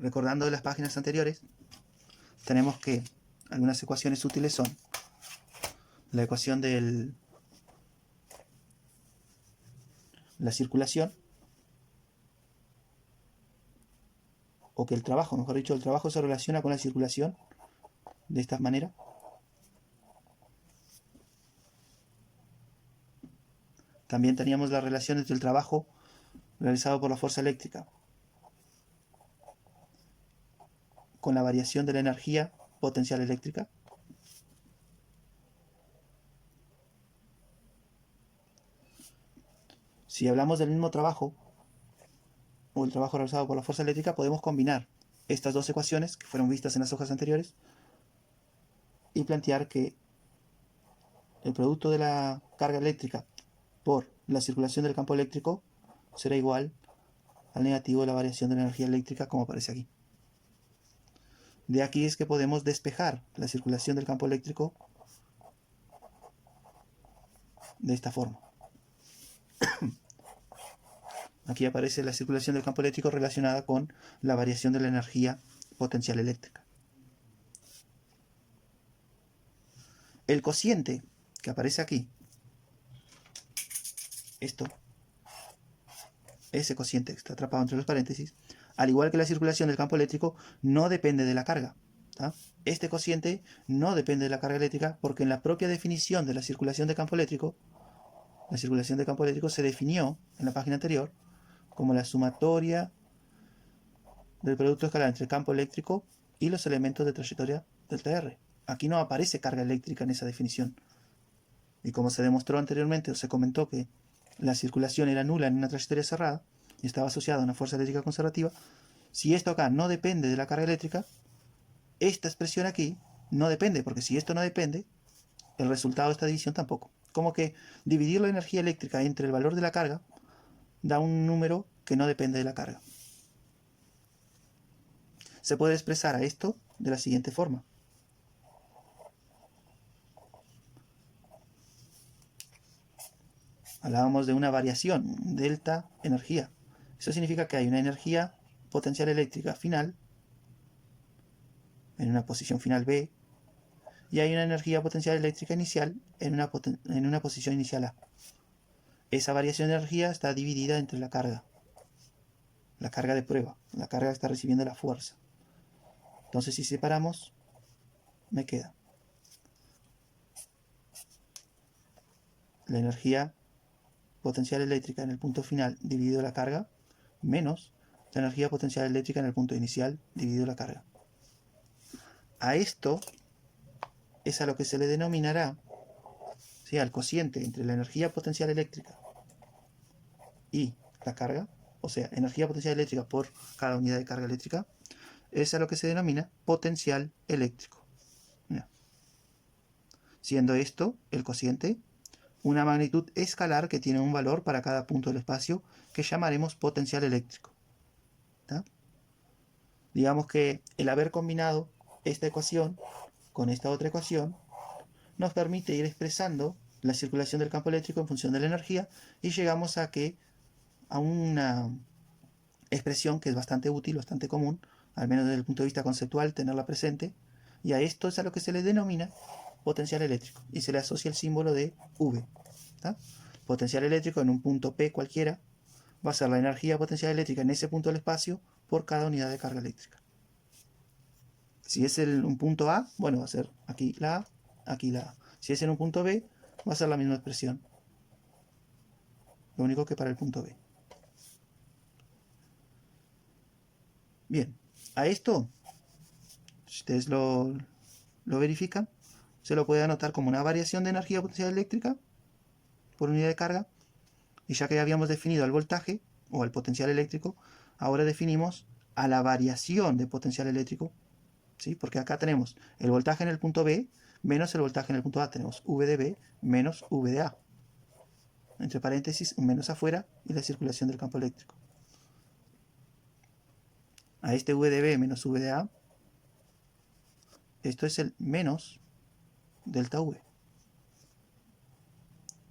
recordando de las páginas anteriores, tenemos que algunas ecuaciones útiles son la ecuación de la circulación, o que el trabajo, mejor dicho, el trabajo se relaciona con la circulación de esta manera. También teníamos la relación entre el trabajo realizado por la fuerza eléctrica con la variación de la energía potencial eléctrica. Si hablamos del mismo trabajo, o el trabajo realizado por la fuerza eléctrica, podemos combinar estas dos ecuaciones que fueron vistas en las hojas anteriores y plantear que el producto de la carga eléctrica por la circulación del campo eléctrico será igual al negativo de la variación de la energía eléctrica, como aparece aquí. De aquí es que podemos despejar la circulación del campo eléctrico de esta forma. Aquí aparece la circulación del campo eléctrico relacionada con la variación de la energía potencial eléctrica. El cociente que aparece aquí, ese cociente que está atrapado entre los paréntesis, al igual que la circulación del campo eléctrico, no depende de la carga. Este cociente no depende de la carga eléctrica porque en la propia definición de la circulación de campo eléctrico, la circulación de campo eléctrico se definió en la página anterior como la sumatoria del producto escalar entre el campo eléctrico y los elementos de trayectoria delta R. Aquí no aparece carga eléctrica en esa definición. Y como se demostró anteriormente, o se comentó que la circulación era nula en una trayectoria cerrada y estaba asociada a una fuerza eléctrica conservativa, si esto acá no depende de la carga eléctrica, esta expresión aquí no depende, porque si esto no depende, el resultado de esta división tampoco. Como que dividir la energía eléctrica entre el valor de la carga da un número que no depende de la carga. Se puede expresar a esto de la siguiente forma. Hablábamos de una variación, delta energía. Eso significa que hay una energía potencial eléctrica final, en una posición final B, y hay una energía potencial eléctrica inicial en una posición inicial A. Esa variación de energía está dividida entre la carga de prueba, la carga que está recibiendo la fuerza. Entonces, si separamos, me queda la energía potencial eléctrica en el punto final dividido la carga, menos la energía potencial eléctrica en el punto inicial dividido la carga. A esto es a lo que se le denominará, ¿sí?, al cociente entre la energía potencial eléctrica y la carga, o sea, energía potencial eléctrica por cada unidad de carga eléctrica, es a lo que se denomina potencial eléctrico. Mira. Siendo esto, el cociente, una magnitud escalar que tiene un valor para cada punto del espacio que llamaremos potencial eléctrico. ¿Tá? Digamos que el haber combinado esta ecuación con esta otra ecuación nos permite ir expresando la circulación del campo eléctrico en función de la energía y llegamos a una expresión que es bastante útil, bastante común, al menos desde el punto de vista conceptual, tenerla presente, y a esto es a lo que se le denomina potencial eléctrico y se le asocia el símbolo de V. ¿Tá? Potencial eléctrico en un punto P cualquiera va a ser la energía potencial eléctrica en ese punto del espacio por cada unidad de carga eléctrica. Si es un punto A, bueno, va a ser aquí la A, aquí la A. Si es en un punto B, va a ser la misma expresión. Lo único que para el punto B. Bien, a esto, si ustedes lo verifican, se lo puede anotar como una variación de energía potencial eléctrica por unidad de carga. Y ya que habíamos definido al voltaje o al potencial eléctrico, ahora definimos a la variación de potencial eléctrico, ¿sí? Porque acá tenemos el voltaje en el punto B menos el voltaje en el punto A. Tenemos V de B menos V de A. Entre paréntesis, un menos afuera y la circulación del campo eléctrico. A este V de B menos V de A, esto es el menos delta V.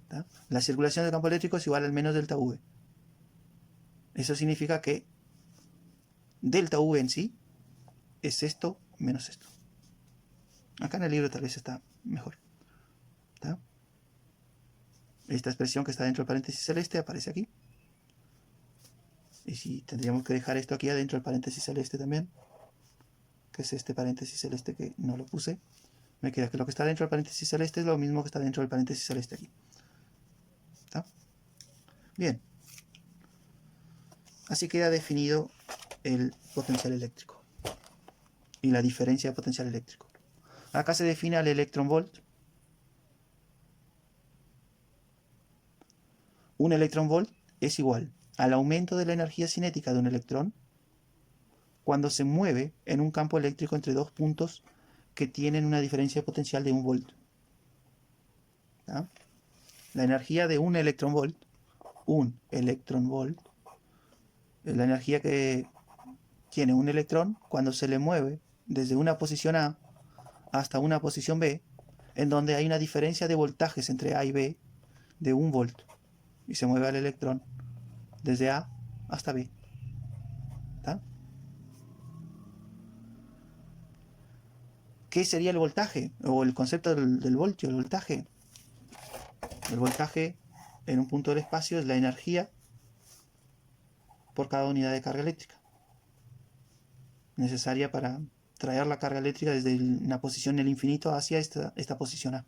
¿Tá? La circulación del campo eléctrico es igual al menos delta V. Eso significa que delta V en sí es esto menos esto. Acá en el libro tal vez está mejor. ¿Está? Esta expresión que está dentro del paréntesis celeste aparece aquí. Y si tendríamos que dejar esto aquí adentro del paréntesis celeste también, que es este paréntesis celeste que no lo puse, me queda que lo que está dentro del paréntesis celeste es lo mismo que está dentro del paréntesis celeste aquí. ¿Está? Bien. Así queda definido el potencial eléctrico y la diferencia de potencial eléctrico. Acá se define el electronvolt. Un electronvolt es igual al aumento de la energía cinética de un electrón cuando se mueve en un campo eléctrico entre dos puntos que tienen una diferencia de potencial de 1 volt. ¿Ah? La energía de un electronvolt es la energía que tiene un electrón cuando se le mueve desde una posición A hasta una posición B, en donde hay una diferencia de voltajes entre A y B de 1 volt, y se mueve al electrón desde A hasta B. ¿Está? ¿Qué sería el voltaje? O el concepto del voltio, el voltaje. El voltaje en un punto del espacio es la energía por cada unidad de carga eléctrica necesaria para traer la carga eléctrica desde una posición en el infinito hacia esta posición A.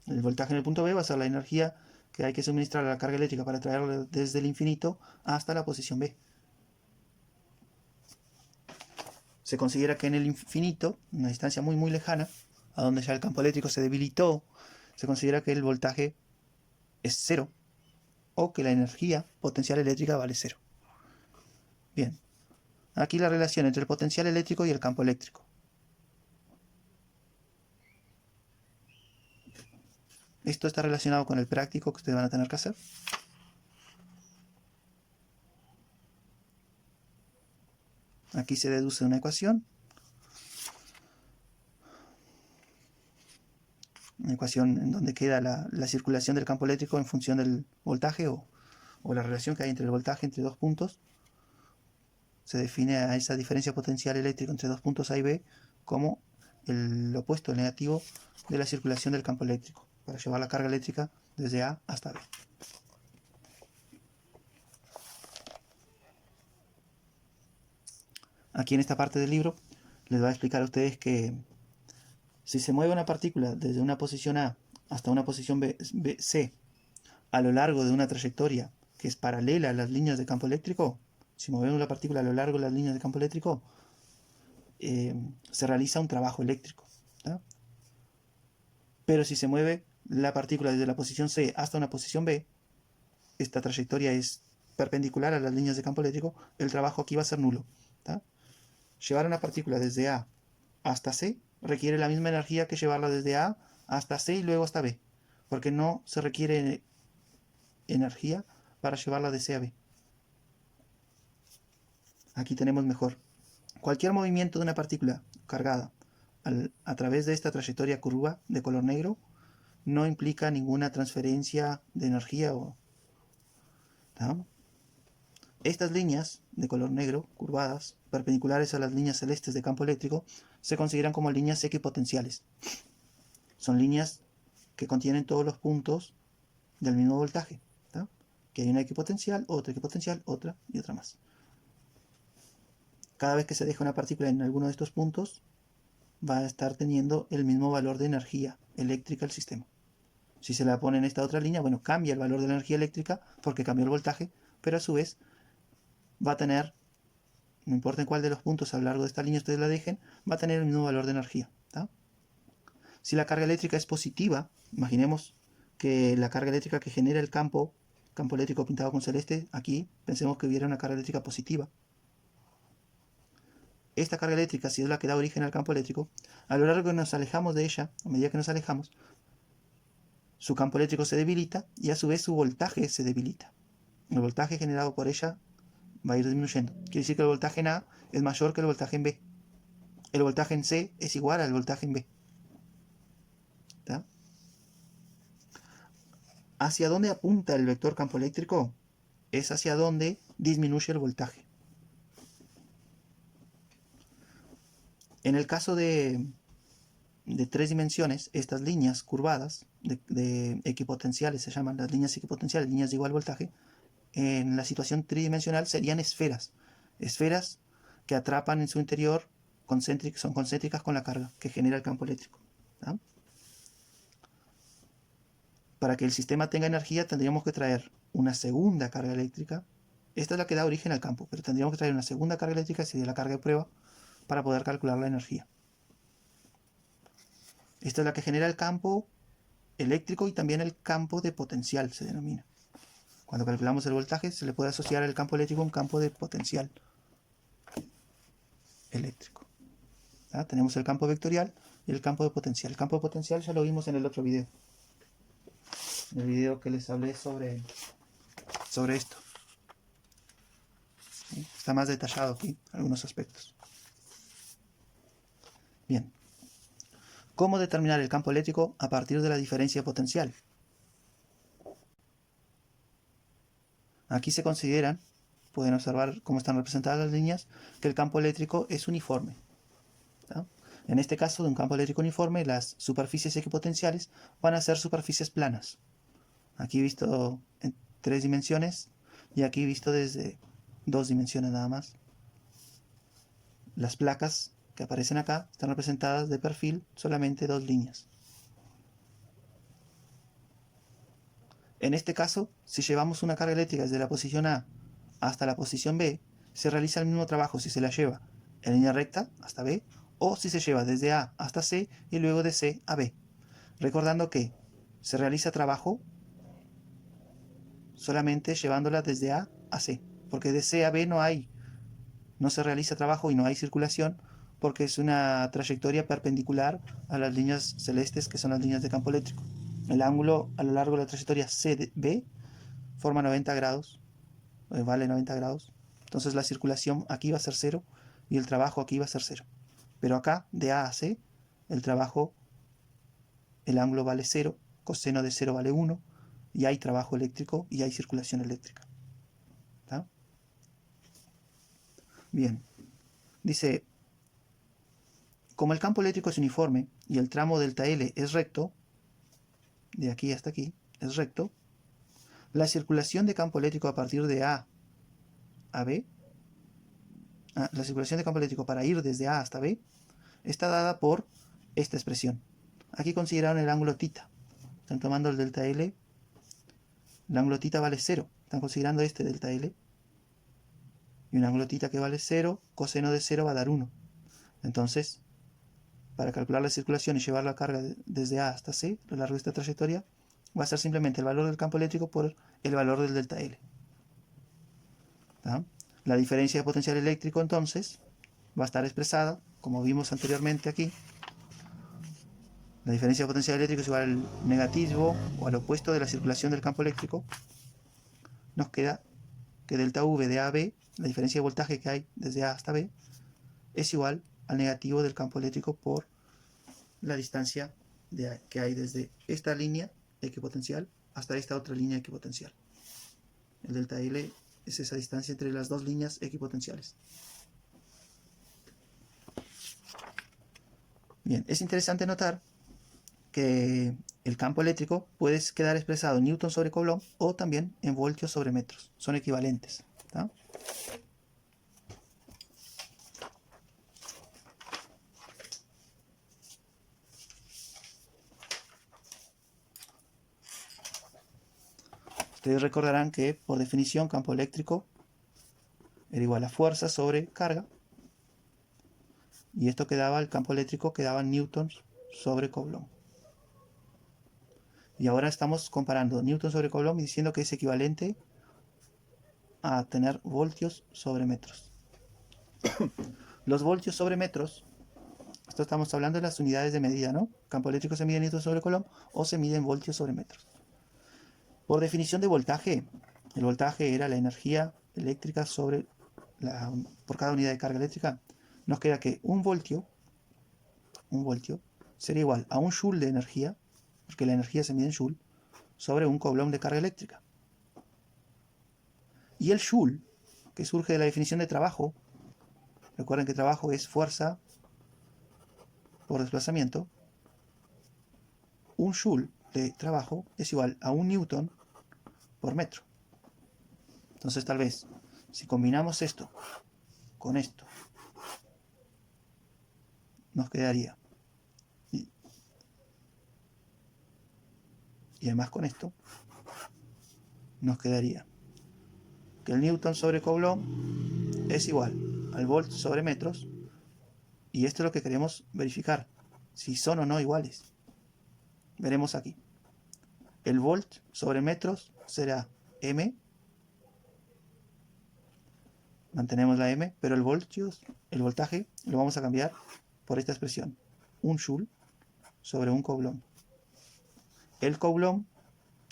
El voltaje en el punto B va a ser la energía que hay que suministrar a la carga eléctrica para traerla desde el infinito hasta la posición B. Se considera que en el infinito, una distancia muy lejana, a donde ya el campo eléctrico se debilitó, se considera que el voltaje es 0 o que la energía potencial eléctrica vale 0. Bien, aquí la relación entre el potencial eléctrico y el campo eléctrico. Esto está relacionado con el práctico que ustedes van a tener que hacer. Aquí se deduce una ecuación. Una ecuación en donde queda la circulación del campo eléctrico en función del voltaje o la relación que hay entre el voltaje entre dos puntos. Se define a esa diferencia potencial eléctrica entre dos puntos A y B como el opuesto, el negativo, de la circulación del campo eléctrico, para llevar la carga eléctrica desde A hasta B. Aquí en esta parte del libro les voy a explicar a ustedes que si se mueve una partícula desde una posición A hasta una posición C a lo largo de una trayectoria que es paralela a las líneas de campo eléctrico, si movemos la partícula a lo largo de las líneas de campo eléctrico, se realiza un trabajo eléctrico. ¿tá? Pero si se mueve la partícula desde la posición C hasta una posición B, esta trayectoria es perpendicular a las líneas de campo eléctrico, el trabajo aquí va a ser nulo. ¿tá? Llevar una partícula desde A hasta C requiere la misma energía que llevarla desde A hasta C y luego hasta B, porque no se requiere energía para llevarla de C a B. Aquí tenemos mejor. Cualquier movimiento de una partícula cargada a través de esta trayectoria curva de color negro no implica ninguna transferencia de energía. ¿tá? Estas líneas de color negro, curvadas, perpendiculares a las líneas celestes de campo eléctrico, se consideran como líneas equipotenciales. Son líneas que contienen todos los puntos del mismo voltaje. ¿tá? Que hay una equipotencial, otra y otra más. Cada vez que se deja una partícula en alguno de estos puntos, va a estar teniendo el mismo valor de energía eléctrica el sistema. Si se la pone en esta otra línea, bueno, cambia el valor de la energía eléctrica porque cambió el voltaje, pero a su vez va a tener, no importa en cuál de los puntos a lo largo de esta línea ustedes la dejen, va a tener el mismo valor de energía. ¿tá? Si la carga eléctrica es positiva, imaginemos que la carga eléctrica que genera el campo eléctrico pintado con celeste, aquí pensemos que hubiera una carga eléctrica positiva. Esta carga eléctrica, si es la que da origen al campo eléctrico, a lo largo que nos alejamos de ella, a medida que nos alejamos, su campo eléctrico se debilita y a su vez su voltaje se debilita. El voltaje generado por ella va a ir disminuyendo. Quiere decir que el voltaje en A es mayor que el voltaje en B. El voltaje en C es igual al voltaje en B. ¿tá? ¿Hacia dónde apunta el vector campo eléctrico? Es hacia donde disminuye el voltaje. En el caso de 3 dimensiones, estas líneas curvadas de equipotenciales, se llaman las líneas equipotenciales, líneas de igual voltaje, en la situación tridimensional serían esferas. Esferas que atrapan en su interior, son concéntricas con la carga que genera el campo eléctrico. ¿Ah? Para que el sistema tenga energía tendríamos que traer una segunda carga eléctrica. Esta es la que da origen al campo, pero tendríamos que traer una segunda carga eléctrica, que sería la carga de prueba, para poder calcular la energía. Esta es la que genera el campo eléctrico y también el campo de potencial se denomina. Cuando calculamos el voltaje se le puede asociar al campo eléctrico un campo de potencial eléctrico. ¿Ah? Tenemos el campo vectorial y el campo de potencial. El campo de potencial ya lo vimos en el otro video. En el video que les hablé sobre esto. ¿Sí? Está más detallado aquí algunos aspectos. Bien. ¿Cómo determinar el campo eléctrico a partir de la diferencia potencial? Aquí se consideran, pueden observar cómo están representadas las líneas, que el campo eléctrico es uniforme. ¿Sí? En este caso de un campo eléctrico uniforme, las superficies equipotenciales van a ser superficies planas. Aquí visto en 3 dimensiones y aquí visto desde 2 dimensiones nada más. Las placas que aparecen acá están representadas de perfil solamente 2 líneas. En este caso, si llevamos una carga eléctrica desde la posición A hasta la posición B, se realiza el mismo trabajo si se la lleva en línea recta hasta B o si se lleva desde A hasta C y luego de C a B. Recordando que se realiza trabajo solamente llevándola desde A a C, porque de C a B no se realiza trabajo y no hay circulación, porque es una trayectoria perpendicular a las líneas celestes que son las líneas de campo eléctrico. El ángulo a lo largo de la trayectoria CB forma 90 grados, vale 90 grados. Entonces la circulación aquí va a ser 0 y el trabajo aquí va a ser 0. Pero acá, de A a C, el trabajo, el ángulo vale 0, coseno de 0 vale 1, y hay trabajo eléctrico y hay circulación eléctrica. ¿Está? Bien. Dice, como el campo eléctrico es uniforme y el tramo delta L es recto, de aquí hasta aquí, es recto, la circulación de campo eléctrico a partir de A a B, la circulación de campo eléctrico para ir desde A hasta B, está dada por esta expresión. Aquí consideraron el ángulo θ. Están tomando el delta L, el ángulo θ vale 0. Están considerando este delta L. Y un ángulo θ que vale 0, coseno de 0 va a dar 1. Entonces, para calcular la circulación y llevar la carga desde A hasta C, a lo largo de esta trayectoria, va a ser simplemente el valor del campo eléctrico por el valor del delta L. ¿Ah? La diferencia de potencial eléctrico entonces va a estar expresada, como vimos anteriormente aquí. La diferencia de potencial eléctrico es igual al negativo o al opuesto de la circulación del campo eléctrico. Nos queda que delta V de A a B, la diferencia de voltaje que hay desde A hasta B, es igual al negativo del campo eléctrico por la distancia que hay desde esta línea equipotencial hasta esta otra línea equipotencial. El delta L es esa distancia entre las dos líneas equipotenciales. Bien, es interesante notar que el campo eléctrico puede quedar expresado en newton sobre coulomb o también en voltios sobre metros. Son equivalentes. ¿Tá? Ustedes recordarán que por definición campo eléctrico era igual a fuerza sobre carga. Y esto quedaba, el campo eléctrico quedaba en newtons sobre coulomb. Y ahora estamos comparando newton sobre coulomb y diciendo que es equivalente a tener voltios sobre metros. Los voltios sobre metros, esto estamos hablando de las unidades de medida, ¿no? Campo eléctrico se mide en newton sobre coulomb o se mide en voltios sobre metros. Por definición de voltaje, el voltaje era la energía eléctrica por cada unidad de carga eléctrica. Nos queda que un voltio sería igual a un joule de energía, porque la energía se mide en joule, sobre un coulomb de carga eléctrica. Y el joule, que surge de la definición de trabajo, recuerden que trabajo es fuerza por desplazamiento, un joule de trabajo es igual a 1 newton por metro. Entonces tal vez, si combinamos esto con esto, nos quedaría, y además con esto, nos quedaría que el newton sobre Coulomb es igual al volt sobre metros, y esto es lo que queremos verificar, si son o no iguales. Veremos aquí. El volt sobre metros será M, mantenemos la M, pero el voltaje lo vamos a cambiar por esta expresión, un joule sobre un Coulomb. El Coulomb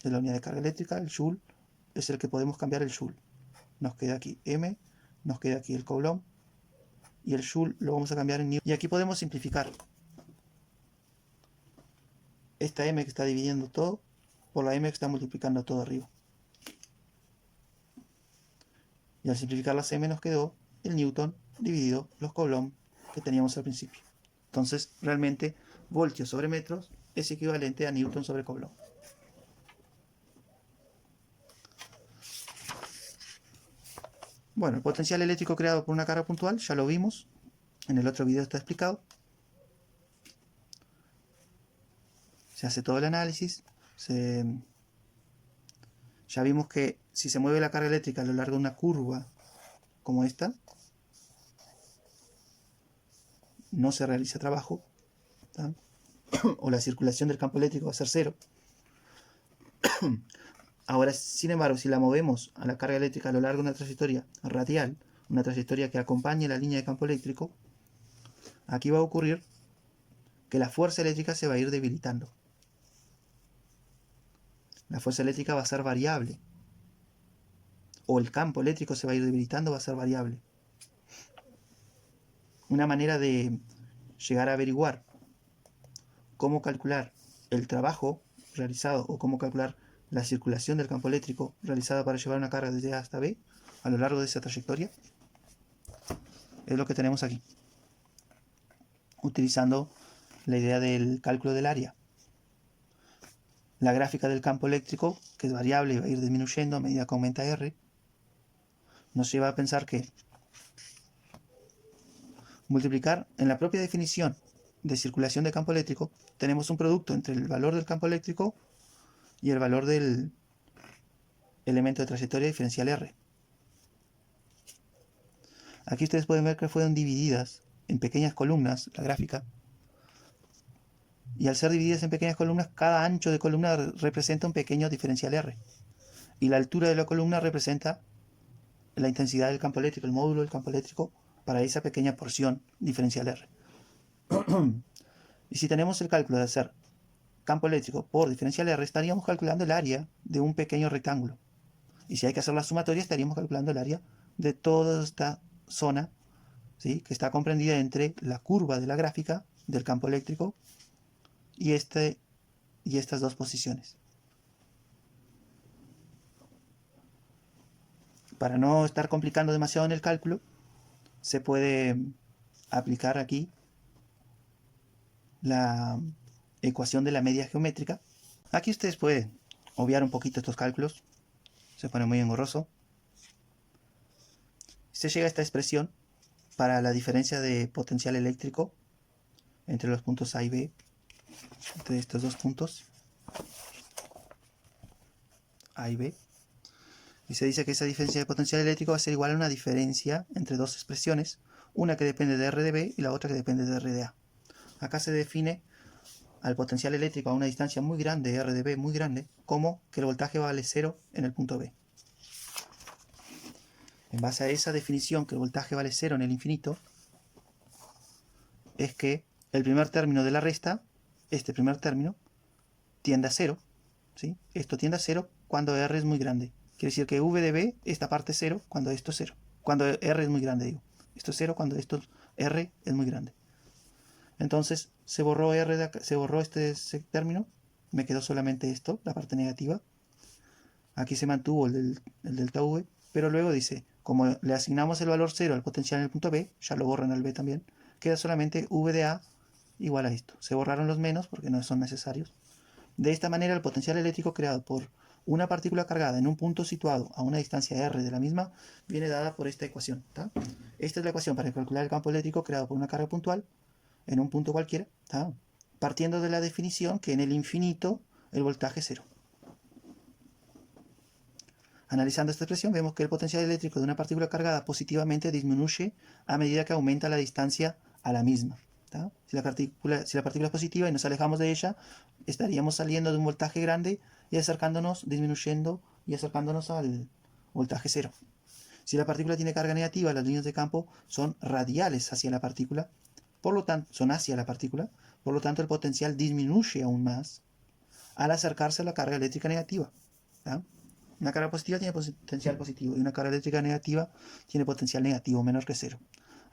de la unidad de carga eléctrica, el joule, es el que podemos cambiar el joule. Nos queda aquí M, nos queda aquí el Coulomb, y el joule lo vamos a cambiar en newton. Y aquí podemos simplificar. Esta M que está dividiendo todo por la M que está multiplicando todo arriba. Y al simplificar las M nos quedó el newton dividido los Coulomb que teníamos al principio. Entonces, realmente, voltios sobre metros es equivalente a newton sobre Coulomb. Bueno, el potencial eléctrico creado por una carga puntual, ya lo vimos. En el otro video está explicado. Se hace todo el análisis. Ya vimos que si se mueve la carga eléctrica a lo largo de una curva como esta, no se realiza trabajo, ¿tá? O la circulación del campo eléctrico va a ser cero. Ahora, sin embargo, si la movemos a la carga eléctrica a lo largo de una trayectoria radial, una trayectoria que acompañe la línea de campo eléctrico, aquí va a ocurrir que la fuerza eléctrica se va a ir debilitando. La fuerza eléctrica va a ser variable. O el campo eléctrico se va a ir debilitando, va a ser variable. Una manera de llegar a averiguar cómo calcular el trabajo realizado o cómo calcular la circulación del campo eléctrico realizada para llevar una carga desde A hasta B a lo largo de esa trayectoria es lo que tenemos aquí, utilizando la idea del cálculo del área. La gráfica del campo eléctrico, que es variable y va a ir disminuyendo a medida que aumenta R, nos lleva a pensar que multiplicar en la propia definición de circulación de campo eléctrico tenemos un producto entre el valor del campo eléctrico y el valor del elemento de trayectoria diferencial R. Aquí ustedes pueden ver que fueron divididas en pequeñas columnas la gráfica, y al ser divididas en pequeñas columnas, cada ancho de columna representa un pequeño diferencial R, y la altura de la columna representa la intensidad del campo eléctrico, el módulo del campo eléctrico para esa pequeña porción diferencial R. Y si tenemos el cálculo de hacer campo eléctrico por diferencial R, estaríamos calculando el área de un pequeño rectángulo. Y si hay que hacer la sumatoria, estaríamos calculando el área de toda esta zona, ¿sí?, que está comprendida entre la curva de la gráfica del campo eléctrico y estas dos posiciones. Para no estar complicando demasiado en el cálculo, se puede aplicar aquí la ecuación de la media geométrica. Aquí ustedes pueden obviar un poquito estos cálculos, se pone muy engorroso. Se llega a esta expresión para la diferencia de potencial eléctrico entre los puntos A y B, entre estos dos puntos A y B, y se dice que esa diferencia de potencial eléctrico va a ser igual a una diferencia entre dos expresiones, una que depende de R de B y la otra que depende de R de A. Acá se define al potencial eléctrico a una distancia muy grande, R de B muy grande, como que el voltaje vale 0 en el punto B. En base a esa definición, que el voltaje vale 0 en el infinito, es que el primer término de la resta, este primer término, tiende a 0, ¿sí? Esto tiende a 0 cuando R es muy grande. Quiere decir que V de B, esta parte es 0 cuando esto es 0. Cuando R es muy grande, digo. Esto es 0 cuando esto R es muy grande. Entonces se borró R de acá, se borró este término, me quedó solamente esto, la parte negativa. Aquí se mantuvo el delta V, pero luego dice, como le asignamos el valor 0 al potencial en el punto B, ya lo borran al B también, queda solamente V de A igual a esto. Se borraron los menos porque no son necesarios. De esta manera, el potencial eléctrico creado por una partícula cargada en un punto situado a una distancia r de la misma viene dada por esta ecuación. ¿Tá? Esta es la ecuación para calcular el campo eléctrico creado por una carga puntual en un punto cualquiera, ¿tá? Partiendo de la definición que en el infinito el voltaje es cero. Analizando esta expresión, vemos que el potencial eléctrico de una partícula cargada positivamente disminuye a medida que aumenta la distancia a la misma. ¿Tá? Si la partícula es positiva y nos alejamos de ella, estaríamos saliendo de un voltaje grande y acercándonos, disminuyendo y acercándonos al voltaje cero. Si la partícula tiene carga negativa, las líneas de campo son radiales hacia la partícula, por lo tanto, son hacia la partícula, por lo tanto el potencial disminuye aún más al acercarse a la carga eléctrica negativa. ¿Tá? Una carga positiva tiene potencial positivo y una carga eléctrica negativa tiene potencial negativo menor que cero.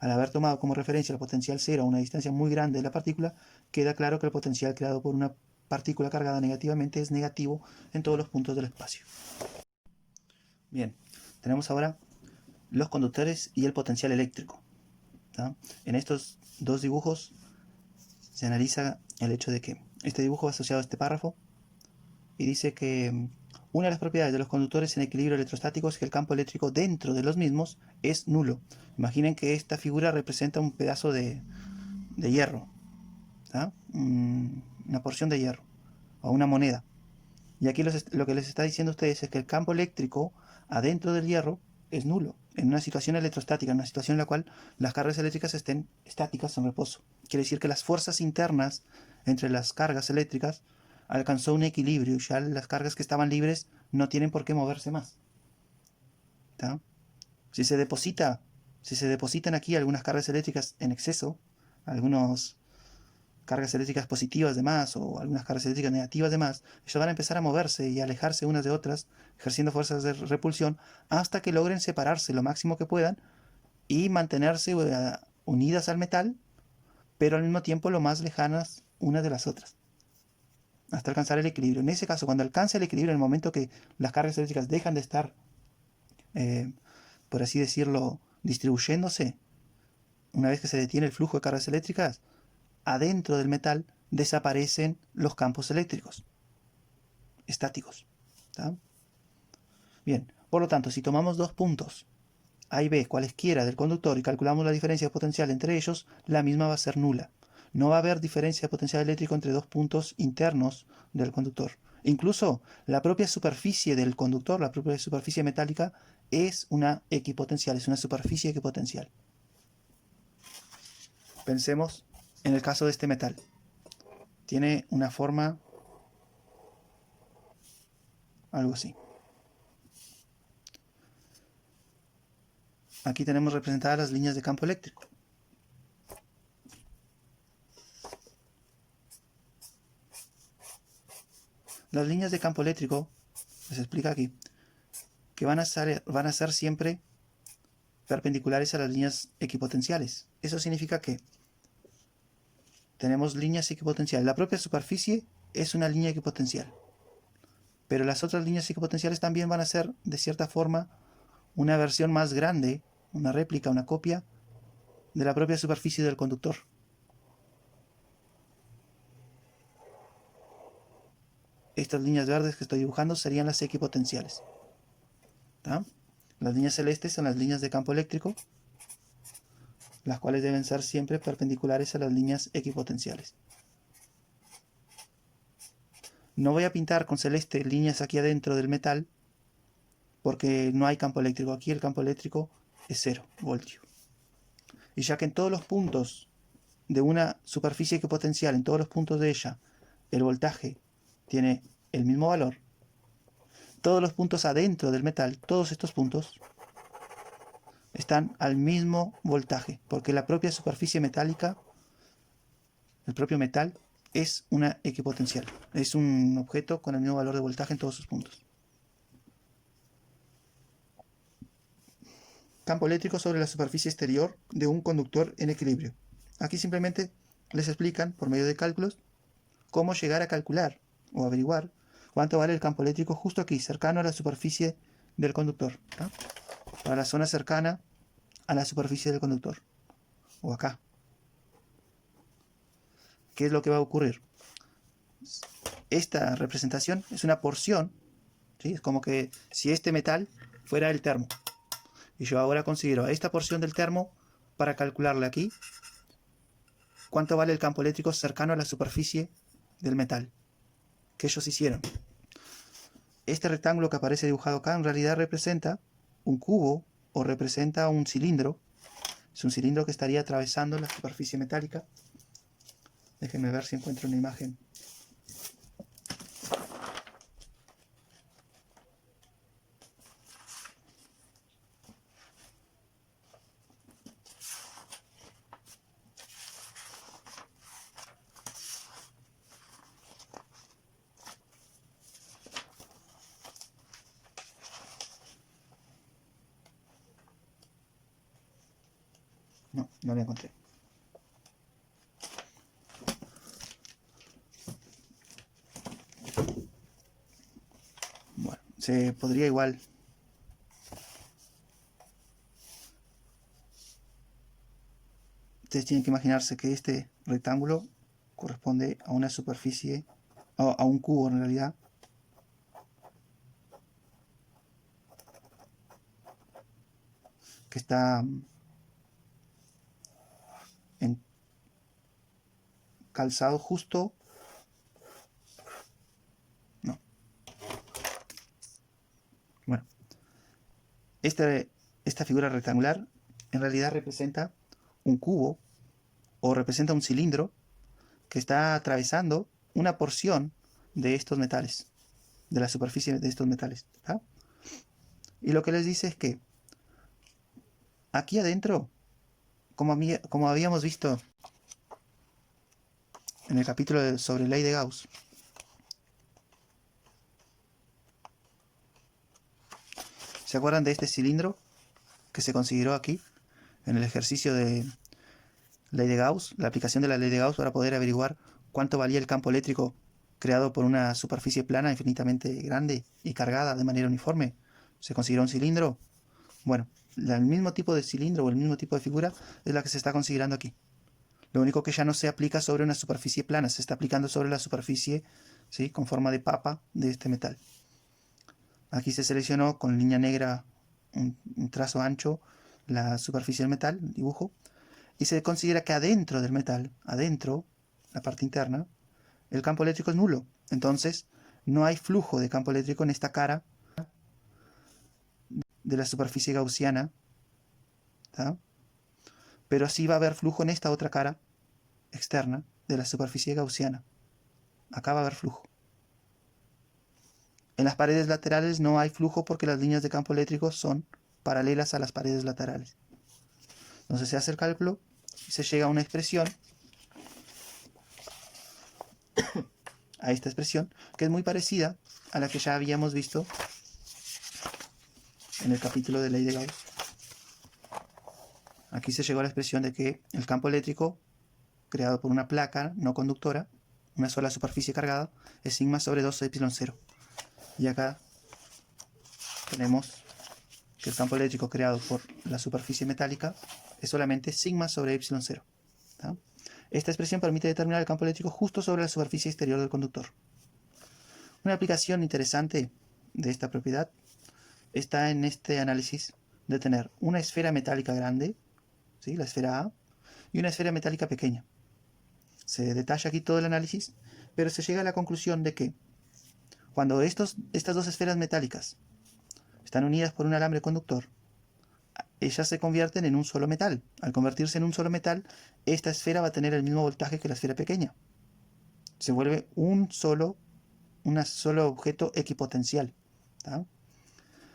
Al haber tomado como referencia el potencial cero a una distancia muy grande de la partícula, queda claro que el potencial creado por una partícula cargada negativamente es negativo en todos los puntos del espacio. Bien, tenemos ahora los conductores y el potencial eléctrico. ¿Tá? En estos dos dibujos se analiza el hecho de que este dibujo va asociado a este párrafo y dice que una de las propiedades de los conductores en equilibrio electrostático es que el campo eléctrico dentro de los mismos es nulo. Imaginen que esta figura representa un pedazo de hierro, ¿tá? Una porción de hierro o una moneda. Y aquí lo que les está diciendo a ustedes es que el campo eléctrico adentro del hierro es nulo, en una situación electrostática, en una situación en la cual las cargas eléctricas estén estáticas en reposo. Quiere decir que las fuerzas internas entre las cargas eléctricas alcanzó un equilibrio y ya las cargas que estaban libres no tienen por qué moverse más. ¿Tá? Si se depositan aquí algunas cargas eléctricas en exceso, algunas cargas eléctricas positivas de más o algunas cargas eléctricas negativas de más, ellas van a empezar a moverse y a alejarse unas de otras, ejerciendo fuerzas de repulsión hasta que logren separarse lo máximo que puedan y mantenerse unidas al metal, pero al mismo tiempo lo más lejanas unas de las otras, hasta alcanzar el equilibrio. En ese caso, cuando alcanza el equilibrio, en el momento que las cargas eléctricas dejan de estar, por así decirlo, distribuyéndose, una vez que se detiene el flujo de cargas eléctricas, adentro del metal desaparecen los campos eléctricos estáticos. ¿Tá? Bien, por lo tanto, si tomamos dos puntos A y B cualesquiera del conductor y calculamos la diferencia de potencial entre ellos, la misma va a ser nula. No va a haber diferencia de potencial eléctrico entre dos puntos internos del conductor. Incluso la propia superficie del conductor, la propia superficie metálica, es una equipotencial, es una superficie equipotencial. Pensemos en el caso de este metal. Tiene una forma algo así. Aquí tenemos representadas las líneas de campo eléctrico. Las líneas de campo eléctrico, les explica aquí, que van a ser siempre perpendiculares a las líneas equipotenciales. Eso significa que tenemos líneas equipotenciales. La propia superficie es una línea equipotencial. Pero las otras líneas equipotenciales también van a ser, de cierta forma, una versión más grande, una réplica, una copia de la propia superficie del conductor. Estas líneas verdes que estoy dibujando serían las equipotenciales. ¿Tá? Las líneas celestes son las líneas de campo eléctrico, las cuales deben ser siempre perpendiculares a las líneas equipotenciales. No voy a pintar con celeste líneas aquí adentro del metal, porque no hay campo eléctrico. Aquí el campo eléctrico es 0 voltio. Y ya que en todos los puntos de una superficie equipotencial, en todos los puntos de ella, el voltaje tiene el mismo valor, todos los puntos adentro del metal, todos estos puntos, están al mismo voltaje, porque la propia superficie metálica, el propio metal, es una equipotencial. Es un objeto con el mismo valor de voltaje en todos sus puntos. Campo eléctrico sobre la superficie exterior de un conductor en equilibrio. Aquí simplemente les explican, por medio de cálculos, cómo llegar a calcular o averiguar cuánto vale el campo eléctrico justo aquí, cercano a la superficie del conductor. ¿Tá? Para la zona cercana a la superficie del conductor. O acá. ¿qué es lo que va a ocurrir? Esta representación es una porción, ¿sí? Es como que si este metal fuera el termo. Y yo ahora considero esta porción del termo para calcularle aquí cuánto vale el campo eléctrico cercano a la superficie del metal que ellos hicieron. Este rectángulo que aparece dibujado acá en realidad representa un cubo o representa un cilindro. Es un cilindro que estaría atravesando la superficie metálica. Déjenme ver si encuentro una imagen. No, no la encontré. Bueno, se podría igual. Ustedes tienen que imaginarse que este rectángulo corresponde a una superficie, a un cubo en realidad. Que está calzado justo. No. Bueno. Esta figura rectangular en realidad representa un cubo o representa un cilindro que está atravesando una porción de estos metales, de la superficie de estos metales. ¿Tá? Y lo que les dice es que aquí adentro, como habíamos visto en el capítulo sobre ley de Gauss, ¿se acuerdan de este cilindro que se consideró aquí en el ejercicio de ley de Gauss? La aplicación de la ley de Gauss para poder averiguar cuánto valía el campo eléctrico creado por una superficie plana infinitamente grande y cargada de manera uniforme. ¿Se consideró un cilindro? Bueno, el mismo tipo de cilindro o el mismo tipo de figura es la que se está considerando aquí. Lo único que ya no se aplica sobre una superficie plana, se está aplicando sobre la superficie, ¿sí?, con forma de papa de este metal. Aquí se seleccionó con línea negra, un trazo ancho, la superficie del metal, el dibujo, y se considera que adentro del metal, adentro, la parte interna, el campo eléctrico es nulo. Entonces, no hay flujo de campo eléctrico en esta cara de la superficie gaussiana, ¿tá? Pero sí va a haber flujo en esta otra cara externa de la superficie gaussiana. Acá va a haber flujo. En las paredes laterales no hay flujo porque las líneas de campo eléctrico son paralelas a las paredes laterales. Entonces se hace el cálculo y se llega a una expresión, a esta expresión, que es muy parecida a la que ya habíamos visto en el capítulo de ley de Gauss. Aquí se llegó a la expresión de que el campo eléctrico creado por una placa no conductora, una sola superficie cargada, es sigma sobre 2 epsilon 0. Y acá tenemos que el campo eléctrico creado por la superficie metálica es solamente sigma sobre epsilon 0. ¿Tá? Esta expresión permite determinar el campo eléctrico justo sobre la superficie exterior del conductor. Una aplicación interesante de esta propiedad está en este análisis de tener una esfera metálica grande, ¿sí?, la esfera A, y una esfera metálica pequeña. Se detalla aquí todo el análisis, pero se llega a la conclusión de que cuando estas dos esferas metálicas están unidas por un alambre conductor, ellas se convierten en un solo metal. Al convertirse en un solo metal, esta esfera va a tener el mismo voltaje que la esfera pequeña. Se vuelve un solo objeto equipotencial. ¿Tá?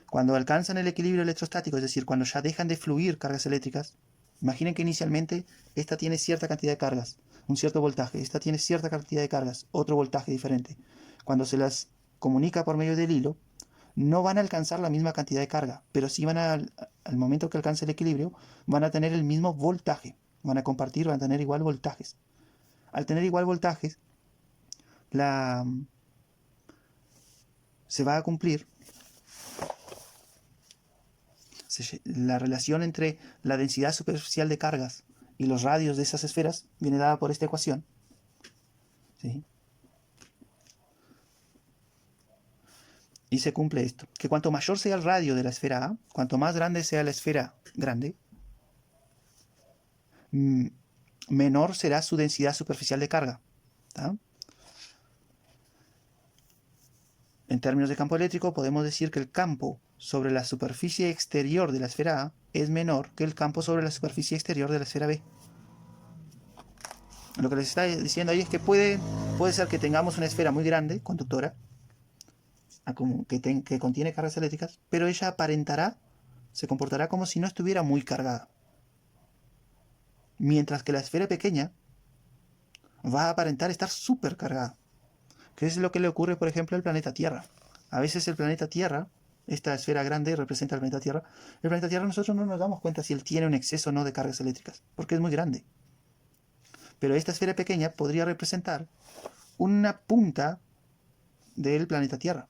Cuando alcanzan el equilibrio electrostático, es decir, cuando ya dejan de fluir cargas eléctricas, imaginen que inicialmente esta tiene cierta cantidad de cargas, un cierto voltaje, esta tiene cierta cantidad de cargas, otro voltaje diferente. Cuando se las comunica por medio del hilo, no van a alcanzar la misma cantidad de carga, pero sí al momento que alcance el equilibrio, van a tener el mismo voltaje, van a compartir, van a tener igual voltajes. Al tener igual voltajes, se va a cumplir la relación entre la densidad superficial de cargas y los radios de esas esferas, viene dada por esta ecuación. ¿sí? Y se cumple esto, que cuanto mayor sea el radio de la esfera A, cuanto más grande sea la esfera grande, menor será su densidad superficial de carga. ¿Tá? En términos de campo eléctrico, podemos decir que el campo sobre la superficie exterior de la esfera A es menor que el campo sobre la superficie exterior de la esfera B. Lo que les está diciendo ahí es que puede ser que tengamos una esfera muy grande, conductora, que contiene cargas eléctricas, pero ella aparentará, se comportará como si no estuviera muy cargada. Mientras que la esfera pequeña va a aparentar estar súper cargada. Que es lo que le ocurre, por ejemplo, al planeta Tierra. A veces el planeta Tierra, esta esfera grande representa al planeta Tierra. El planeta Tierra nosotros no nos damos cuenta si él tiene un exceso o no de cargas eléctricas, porque es muy grande. Pero esta esfera pequeña podría representar una punta del planeta Tierra.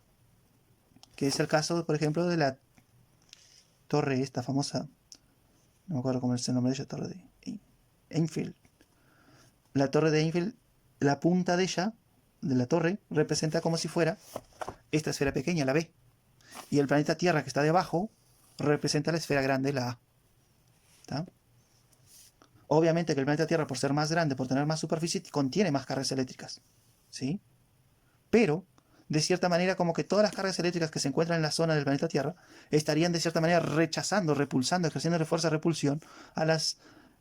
Que es el caso, por ejemplo, de la torre esta famosa, no me acuerdo cómo es el nombre de ella, torre de Einfield. La torre de Einfield, la punta de ella, de la torre, representa como si fuera esta esfera pequeña, la B. Y el planeta Tierra que está debajo representa la esfera grande, la A. ¿Tá? Obviamente que el planeta Tierra, por ser más grande, por tener más superficie, contiene más cargas eléctricas. ¿Sí? Pero, de cierta manera, como que todas las cargas eléctricas que se encuentran en la zona del planeta Tierra estarían de cierta manera rechazando, repulsando, ejerciendo fuerza de repulsión a las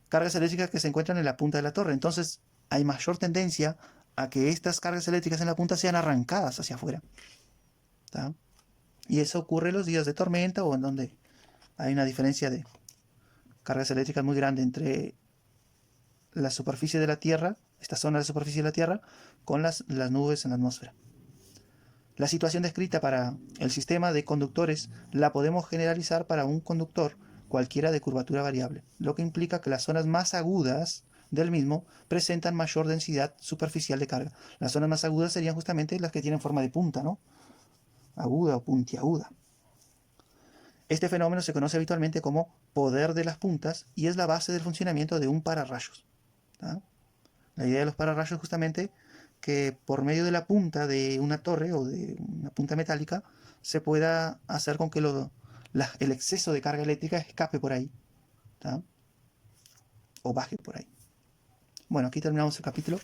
cargas eléctricas que se encuentran en la punta de la torre. Entonces, hay mayor tendencia a que estas cargas eléctricas en la punta sean arrancadas hacia afuera. ¿Tá? Y eso ocurre en los días de tormenta o en donde hay una diferencia de cargas eléctricas muy grande entre la superficie de la Tierra, esta zona de la superficie de la Tierra, con las nubes en la atmósfera. La situación descrita para el sistema de conductores la podemos generalizar para un conductor cualquiera de curvatura variable, lo que implica que las zonas más agudas del mismo presentan mayor densidad superficial de carga. Las zonas más agudas serían justamente las que tienen forma de punta, ¿no? Aguda o puntiaguda. Este fenómeno se conoce habitualmente como poder de las puntas y es la base del funcionamiento de un pararrayos. ¿Tá? La idea de los pararrayos es justamente que por medio de la punta de una torre o de una punta metálica se pueda hacer con que el exceso de carga eléctrica escape por ahí. ¿Tá? O baje por ahí. Bueno, aquí terminamos el capítulo.